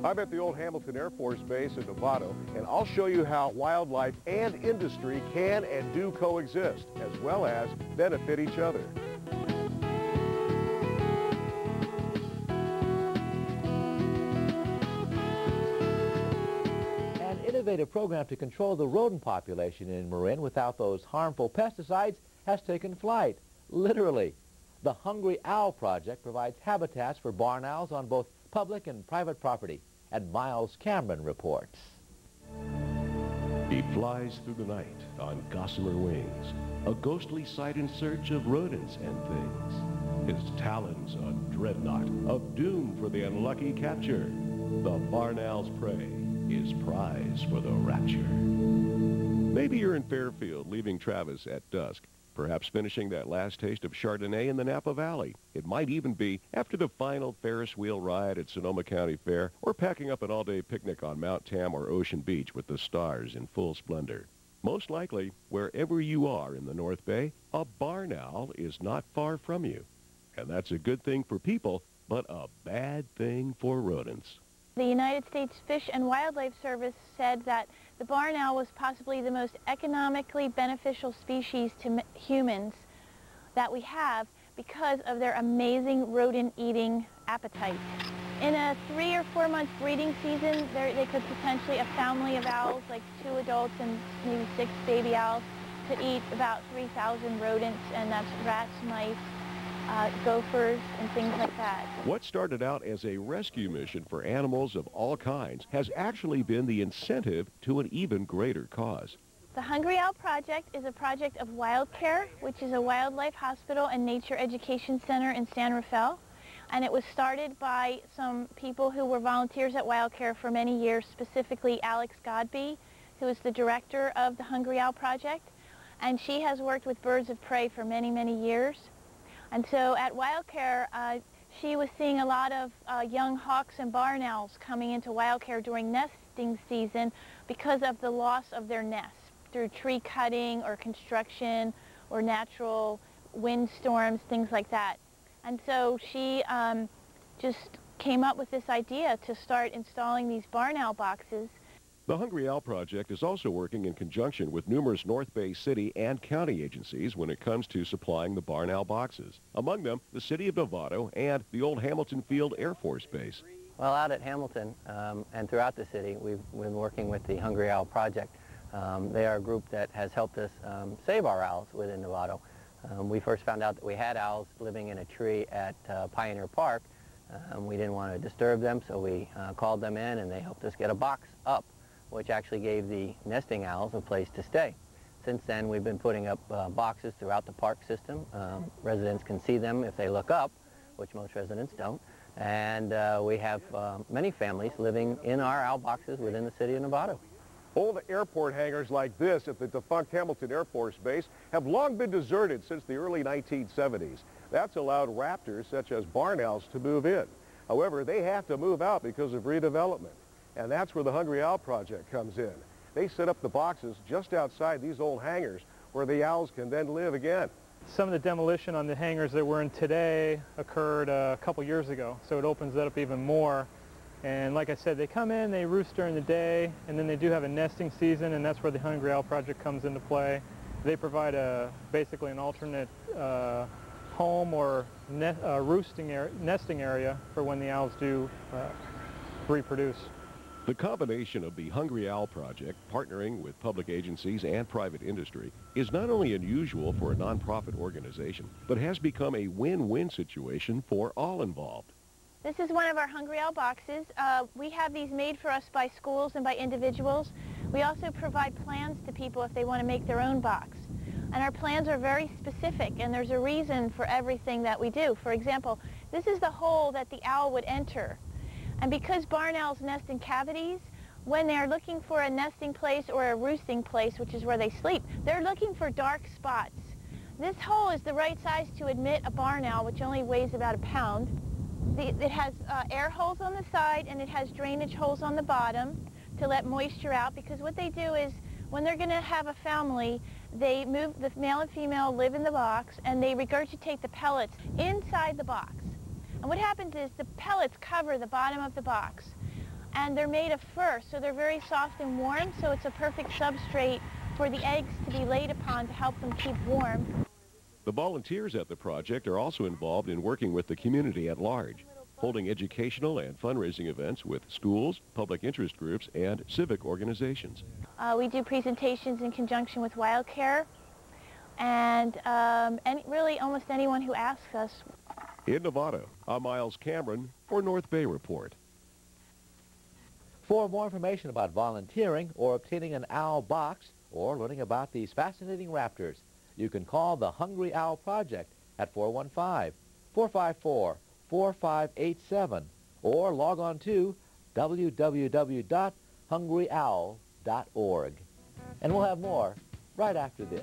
I'm at the old Hamilton Air Force Base in Novato, and I'll show you how wildlife and industry can and do coexist, as well as benefit each other. An innovative program to control the rodent population in Marin without those harmful pesticides has taken flight, literally. The Hungry Owl Project provides habitats for barn owls on both public and private property, and Myles Cameron reports. He flies through the night on gossamer wings, a ghostly sight in search of rodents and things. His talons a dreadnought, of doom for the unlucky capture. The barn owl's prey is prize for the rapture. Maybe you're in Fairfield leaving Travis at dusk, perhaps finishing that last taste of Chardonnay in the Napa Valley. It might even be after the final Ferris wheel ride at Sonoma County Fair, or packing up an all-day picnic on Mount Tam or Ocean Beach with the stars in full splendor. Most likely, wherever you are in the North Bay, a barn owl is not far from you. And that's a good thing for people, but a bad thing for rodents. The United States Fish and Wildlife Service said that the barn owl was possibly the most economically beneficial species to humans that we have because of their amazing rodent-eating appetite. In a 3 or 4 month breeding season, they could potentially, a family of owls, like 2 adults and maybe 6 baby owls, could eat about 3,000 rodents, and that's rats, mice, gophers, and things like that. What started out as a rescue mission for animals of all kinds has actually been the incentive to an even greater cause. The Hungry Owl Project is a project of WildCare, which is a wildlife hospital and nature education center in San Rafael. And it was started by some people who were volunteers at WildCare for many years, specifically Alex Godby, who is the director of the Hungry Owl Project. And she has worked with birds of prey for many, many years. And so at WildCare, she was seeing a lot of young hawks and barn owls coming into WildCare during nesting season because of the loss of their nests through tree cutting or construction or natural windstorms, things like that. And so she just came up with this idea to start installing these barn owl boxes. The Hungry Owl Project is also working in conjunction with numerous North Bay city and county agencies when it comes to supplying the barn owl boxes. Among them, the city of Novato and the old Hamilton Field Air Force Base. Well, out at Hamilton and throughout the city, we've been working with the Hungry Owl Project. They are a group that has helped us save our owls within Novato. We first found out that we had owls living in a tree at Pioneer Park. We didn't want to disturb them, so we called them in, and they helped us get a box up, which actually gave the nesting owls a place to stay. Since then, we've been putting up boxes throughout the park system. Residents can see them if they look up, which most residents don't. And we have many families living in our owl boxes within the city of Novato. Old airport hangars like this at the defunct Hamilton Air Force Base have long been deserted since the early 1970s. That's allowed raptors such as barn owls to move in. However, they have to move out because of redevelopment. And that's where the Hungry Owl Project comes in. They set up the boxes just outside these old hangars where the owls can then live again. Some of the demolition on the hangars that we're in today occurred a couple years ago, so it opens that up even more. And like I said, they come in, they roost during the day, and then they do have a nesting season, and that's where the Hungry Owl Project comes into play. They provide basically an alternate home or nesting area for when the owls do reproduce. The combination of the Hungry Owl Project, partnering with public agencies and private industry, is not only unusual for a nonprofit organization, but has become a win-win situation for all involved. This is one of our Hungry Owl boxes. We have these made for us by schools and by individuals. We also provide plans to people if they want to make their own box. And our plans are very specific, and there's a reason for everything that we do. For example, this is the hole that the owl would enter. And because barn owls nest in cavities, when they're looking for a nesting place or a roosting place, which is where they sleep, they're looking for dark spots. This hole is the right size to admit a barn owl, which only weighs about 1 pound. It has air holes on the side, and it has drainage holes on the bottom to let moisture out, because what they do is when they're going to have a family, they move, the male and female live in the box, and they regurgitate the pellets inside the box. And what happens is the pellets cover the bottom of the box, And they're made of fur, so they're very soft and warm, so it's a perfect substrate for the eggs to be laid upon to help them keep warm. The volunteers at the project are also involved in working with the community at large, holding educational and fundraising events with schools, public interest groups, and civic organizations. We do presentations in conjunction with Wild Care, and really almost anyone who asks us. In Novato, I'm Myles Cameron for North Bay Report. For more information about volunteering or obtaining an owl box or learning about these fascinating raptors, you can call the Hungry Owl Project at 415-454-4587 or log on to www.hungryowl.org. And we'll have more right after this.